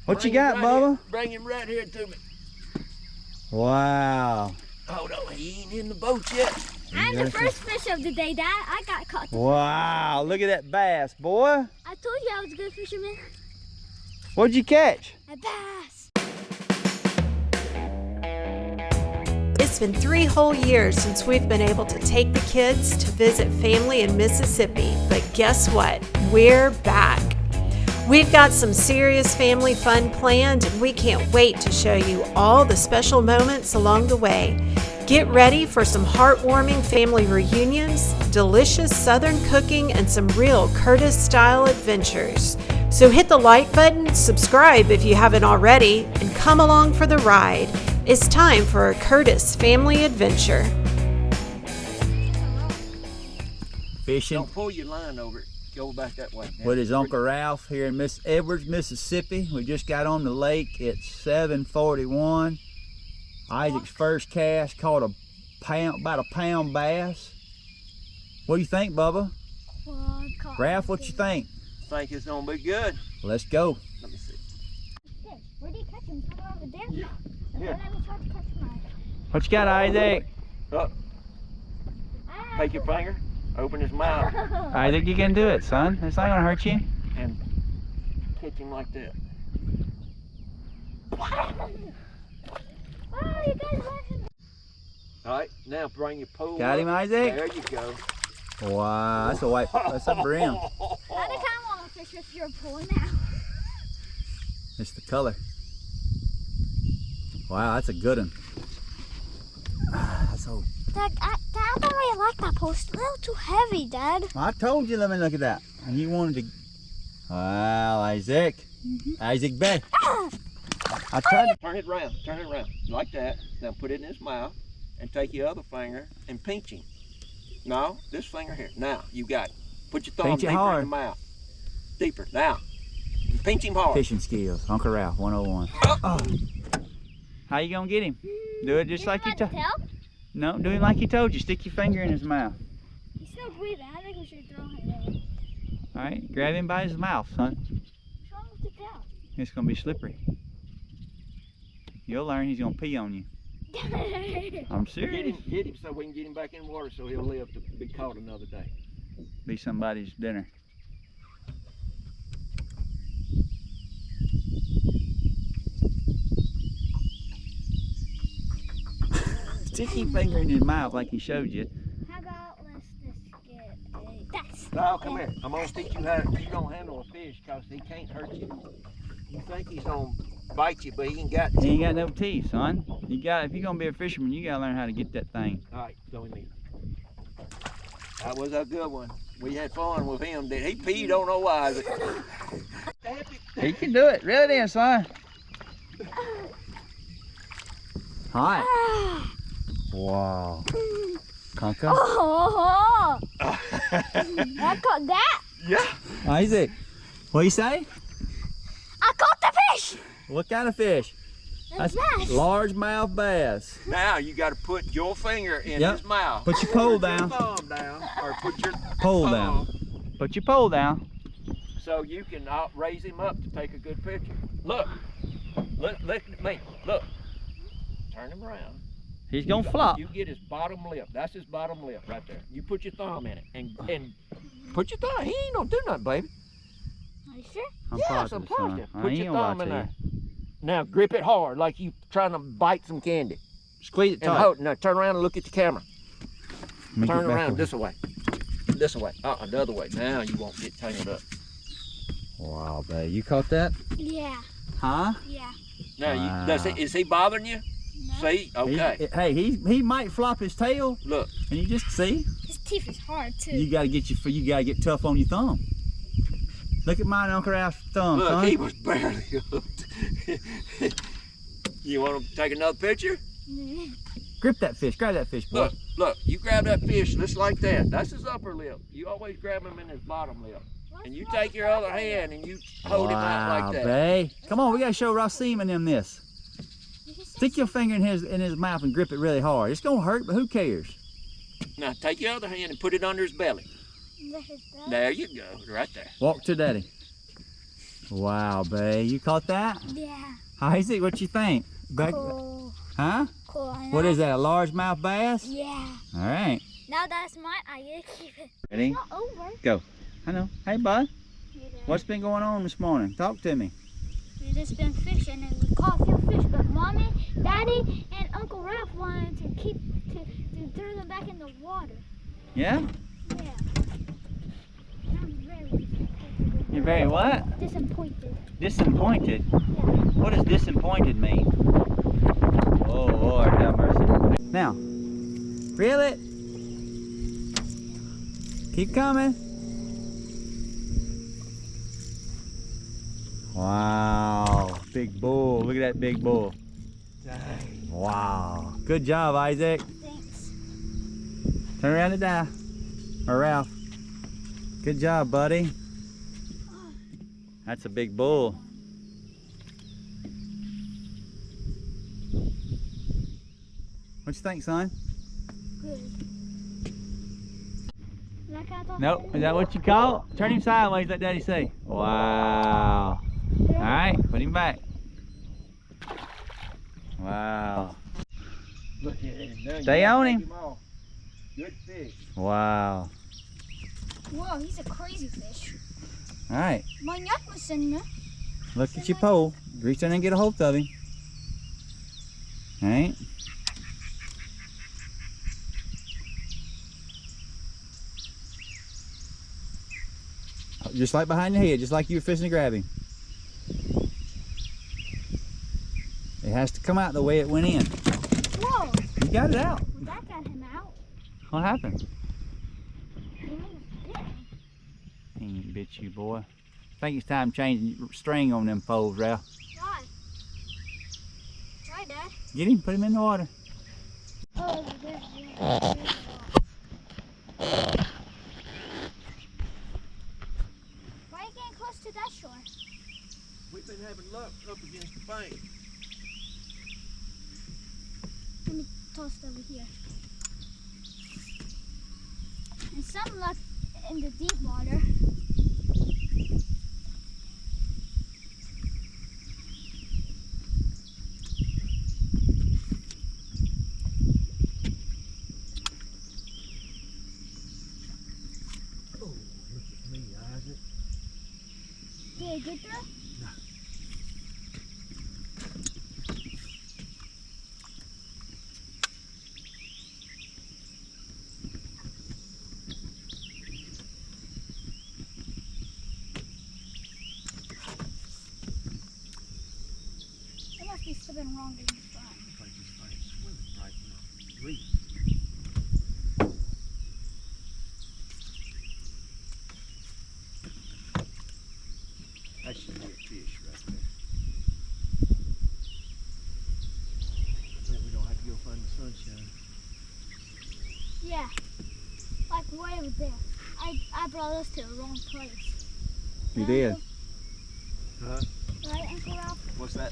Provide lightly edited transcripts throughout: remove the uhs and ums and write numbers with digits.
What you got, Bubba? Bring him right here to me. Wow. Hold on, he ain't in the boat yet. I'm the first fish of the day, Dad. I got caught. Wow, look at that bass, boy. I told you I was a good fisherman. What'd you catch? A bass. It's been 3 whole years since we've been able to take the kids to visit family in Mississippi, but guess what? We're back. We've got some serious family fun planned, and we can't wait to show you all the special moments along the way. Get ready for some heartwarming family reunions, delicious Southern cooking, and some real Curtis-style adventures. So hit the like button, subscribe if you haven't already, and come along for the ride. It's time for a Curtis family adventure. Fishing. Don't pull your line over it. Go back that way. With his Uncle Ralph here in Miss Edwards, Mississippi. We just got on the lake. It's 7:41. Isaac's first cast caught about a pound bass. What do you think, Bubba? Ralph, what you think? I think it's gonna be good. Let's go. Let me see. Where do you catch him? Somewhere over there? Yeah. Let me try to catch mine. What you got, Isaac? Up. Take your finger. Open his mouth. Isaac, you can do it, son. It's not gonna hurt you. And catch him like that. Oh, you guys want him. All right, now bring your pole. Got him, Isaac? There you go. Wow, that's a white. That's a brim. I kind of want to fish if you're pulling now. It's the color. Wow, that's a good one. That's old. Dad, I don't really like that pole. It's a little too heavy, Dad. I told you, let me look at that. And you wanted to. Wow, Isaac. Isaac Bay. I tried to. Turn it around, like that. Now put it in his mouth and take your other finger and pinch him. No, this finger here. Now, you got it. Put your thumb Pinch it deeper hard. in the mouth. Deeper. Now, pinch him hard. Fishing skills, Uncle Ralph 101. Oh. How you gonna get him? Do it just like you told. No, do him like he told you. Stick your finger in his mouth. He's still breathing. I think we should throw him in. All right, grab him by his mouth, son. What's wrong with the tail? It's gonna be slippery. You'll learn he's gonna pee on you. I'm serious. Get him so we can get him back in the water so he'll live to be caught another day. Be somebody's dinner. Stick your finger in his mouth like he showed you. How about let's just get a... That's... No, come here. I'm gonna teach you how you don't handle a fish because he can't hurt you. You think he's gonna bite you, but he ain't got. He ain't got no teeth, son. You got if you're gonna be a fisherman, you gotta learn how to get that thing. All right, go in there. That was a good one. We had fun with him. He peed, don't know why. He can do it. Reel it in, son. Hot. Wow. Conker. Oh, I caught that. Yeah. Isaac, what you say? I caught the fish. What kind of fish? That's bass. Largemouth bass. Now you got to put your finger in Yep. his mouth. Put your pole Put down. your thumb down, or put your Pole thumb, down. Put your pole down. so you can raise him up to take a good picture. Look at me. Look. Turn him around. He's gonna flop. You get his bottom lip. That's his bottom lip right there. You put your thumb in it and put your thumb. He ain't gonna do nothing, baby. Are you sure? I'm Yes, positive, I'm son. positive. I Put ain't your gonna lie thumb in to there. you. Now grip it hard like you trying to bite some candy. Squeeze it And tight. hold. Now turn around and look at the camera. Let me Turn get back around over. this way. This way. The other way. Now you won't get tangled up. Wow, babe. You caught that? Yeah. Huh? Yeah. Now Wow. is he bothering you? No. See? Okay. Hey, he might flop his tail, Look. and you just see. His teeth is hard too. You gotta get tough on your thumb. Look at mine, Uncle Ralph's thumb, Look, son. he was barely hooked. You want to take another picture? Grip that fish. Grab that fish, boy. Look, you grab that fish just like that. That's his upper lip. You always grab him in his bottom lip. And you take your other hand and you hold him out like that. Babe. Come on, we gotta show Rasim and them this. Stick your finger in his mouth and grip it really hard. It's gonna hurt, but who cares? Now take your other hand and put it under his belly. There you go, right there. Walk to daddy. Wow, babe. You caught that? Yeah. Isaac, what you think? Cool. Huh? Cool. What is that, a largemouth bass? Yeah. All right. Now that's mine. I get to keep it. Ready? It's not over. Go. I know. Hey, bud. Hey, Dad. What's been going on this morning? Talk to me. We just been fishing and we caught a few fish, but Mommy, Daddy, and Uncle Ralph wanted to throw them back in the water. Yeah? Yeah. I'm very You're very what? disappointed. Disappointed? Yeah. What does disappointed mean? Oh, Lord, have mercy. Now, reel it. Keep coming. Wow, big bull. Look at that big bull. Dang. Wow. Good job, Isaac. Thanks. Turn around to die. Or Ralph. Good job, buddy. That's a big bull. What you think, son? Good. That kind of talk? Nope. Is that what you call it? Turn him sideways, let Daddy say. Wow. All right, put him back. Wow. Look at him. Stay on him. Good fish. Wow. Whoa, he's a crazy fish. All right. My neck was in there. Look at your pole. Reach in and get a hold of him. All right. Just like behind the head, just like you were fishing to grab him. It has to come out the way it went in. Whoa, You got it out. that got him out. What happened? He almost bit me. He ain't bit you, boy. I think it's time changing string on them poles, Ralph. Why? Try, Dad. Get him, put him in the water. Oh, there's Why are you getting close to that shore? We've been having luck up against the bank. Let me toss it over here. And some luck in the deep water. Oh, look at me, Isaac. Did it get through? It must be slipping wrong in the front. I think this thing's swimming right now. Reef. That should be a fish right there. I think we're gonna have to go find the sunshine. Yeah, like way over there. I brought us to the wrong place. You did. Huh? Right, Uncle Ralph? What's that?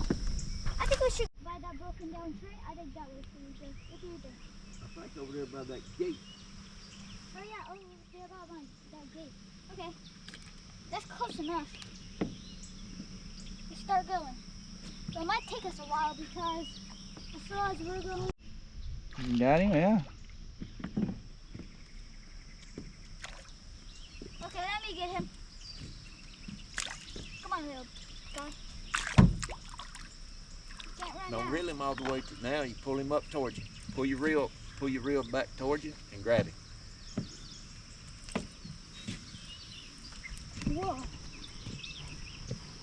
I think we should buy that broken down tree. I think that was pretty good. What do you think? I think over there by that gate. Oh yeah, over there by that gate. Okay, that's close enough. Let's start going. But it might take us a while because as far as we're going. You got him? Yeah. Okay, let me get him. Come on, little guy. Can't run Don't now. reel him all the way to now. You pull him up towards you. Pull your reel back towards you and grab him. Whoa.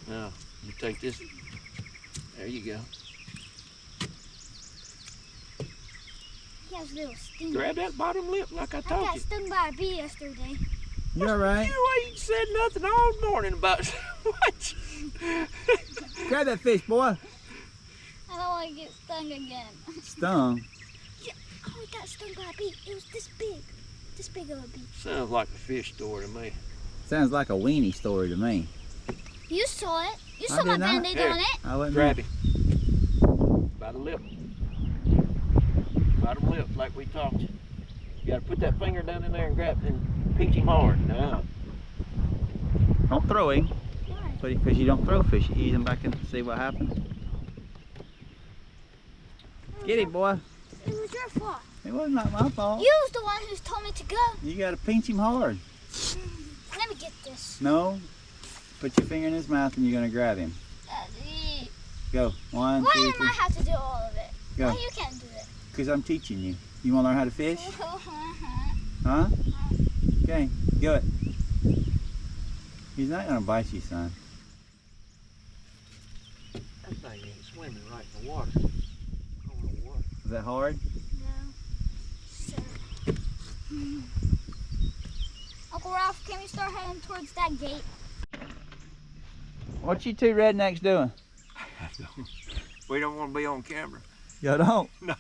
Now you take this. There you go. He has little stings. Grab that bottom lip like I I told got you. stung by a bee yesterday. You all right? You ain't said nothing all morning about what? Grab that fish, boy. I don't want to get stung again. Stung. Yeah, I got stung by a bee. It was this big of a bee. Sounds like a fish story to me. Sounds like a weenie story to me. You saw it. You I saw my did not. band-aid Here. on it. I wouldn't Grab know. him. By the lip. Bottom lip, like we talked. You gotta put that finger down in there and grab and pinch him hard. Now. Don't throw him. Why? Because you don't throw fish, you ease them back in to see what happens. Get it, boy. It was your fault. It was not my fault. You was the one who told me to go. You gotta pinch him hard. Let me get this. No. Put your finger in his mouth and you're gonna grab him. Daddy. Go. One, Why 2, am 3. I have to do all of it? Go. Why you can't do it? Because I'm teaching you. You wanna learn how to fish? Huh? Okay, do it. He's not gonna bite you, son. That thing ain't swimming right in the water. I don't know what. Is that hard? No. Sir. Uncle Ralph, can we start heading towards that gate? What you two rednecks doing? We don't want to be on camera. You don't? No.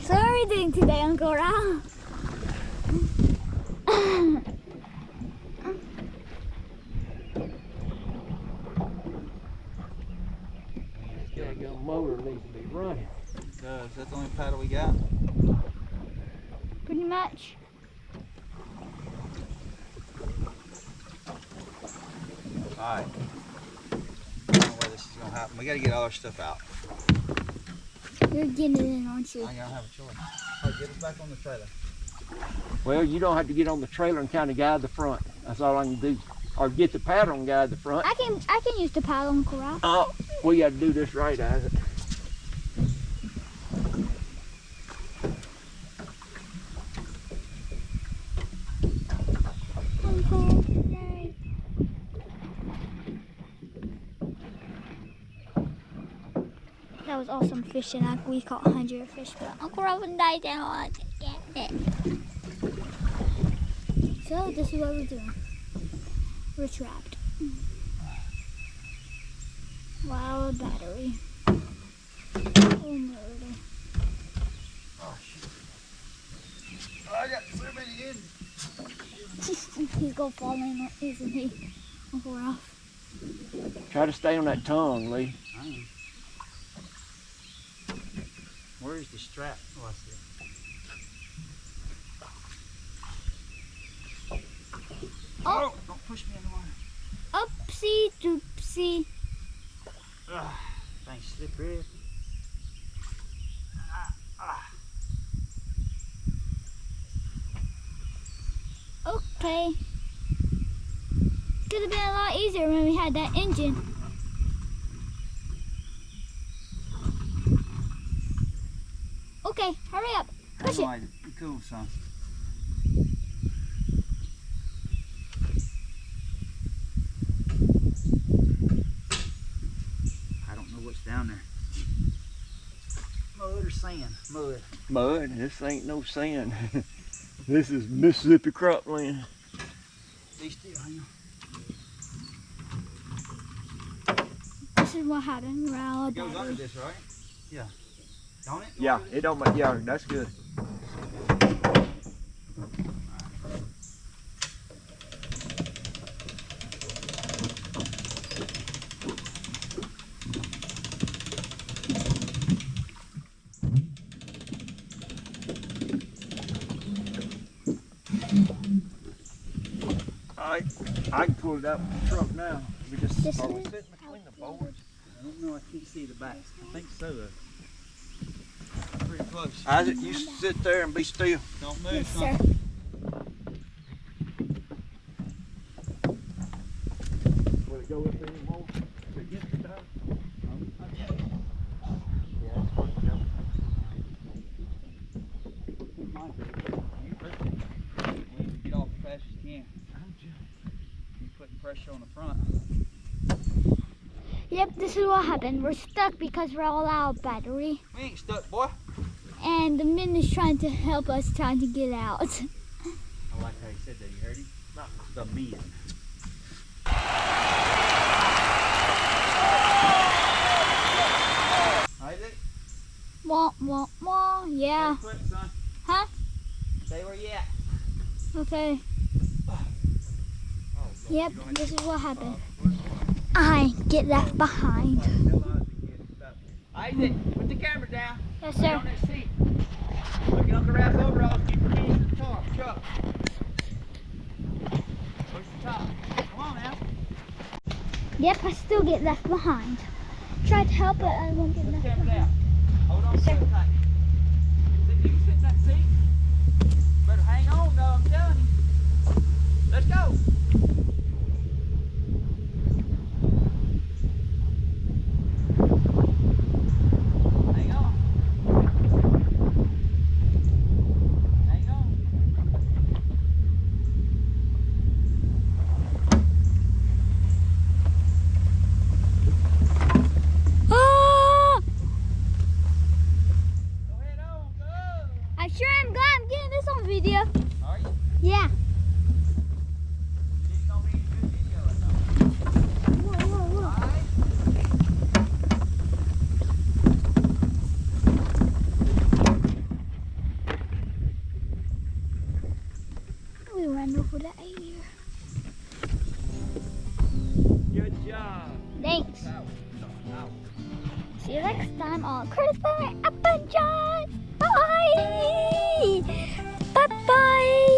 So what are we doing today, Uncle Ralph? That motor needs to be running. Is that the only paddle we got? Pretty much. Alright. I don't know where this is gonna happen. We gotta get all our stuff out. You're getting it in, aren't you? I don't have a choice. Alright, get us back on the trailer. Well, you don't have to get on the trailer and kind of guide the front. That's all I can do. Or get the paddle and guide the front. I can use the paddle, Uncle Ralph. Oh, we got to do this right, Isaac. That was awesome fishing. We caught 100 fish, but Uncle Robin died down. So this is what we're doing. We're trapped. Wow, a battery. Oh, murder. Oh, shit. Oh, I got so many in. He's gonna fall in, isn't he, Uncle Ralph? Try to stay on that tongue, Lee. I am. Where's the strap? Oh, I see it. Oh, don't push me in the water. Oopsie doopsie. Ugh, thing's slippery. Okay. Could have been a lot easier when we had that engine. Okay, hurry up. Push it. Be cool, son. I don't know what's down there. Mud or sand? Mud. Mud, this ain't no sand. This is Mississippi cropland. Be still, hang on. This is what happened. We're out of It goes under battery. this, right? Yeah. Don't it? Yeah, it don't make, yeah, that's good. I can pull it out with the truck now. We just This are we is sitting between the boards? I don't know. I can't see the back. I think so, though. Pretty close. Isaac, you sit there and be still. Don't move, Yes, son. sir. Will it go up there anymore? Against the top. Yeah, it's fine. Yeah. You get off as fast as you can. You putting pressure on the front. Yep, this is what happened. We're stuck because we're all out of battery. We ain't stuck, boy. And the men is trying to help us trying to get out. I like how he said that. You heard him? Not the men. Isaac? Wah, wah, wah. Yeah. Stay put, son. Huh? Stay where you at. Okay. Oh, Yep, this is what happened. I get left behind. Isaac, put the camera down. Yes, Put it sir. on that seat. Look at Uncle Ralph's overalls. Keep your keys in the car. Chuck. Push the top. Come on now. Yep, I still get left behind. Tried to help it, I won't get left Camera behind. down. Hold on Sir. so tight. You can sit in that seat. Better hang on though, I'm telling you. Let's go. Hang on. Hang on. Oh! Go ahead on, go. I sure am glad I'm getting this on video. Are you? Yeah. You gonna be a good video or something? Whoa, whoa, whoa. Alright. We ran over that ear. Good job. Thanks. Out. See you next time on Curtis Family Up and John. Bye. Bye bye.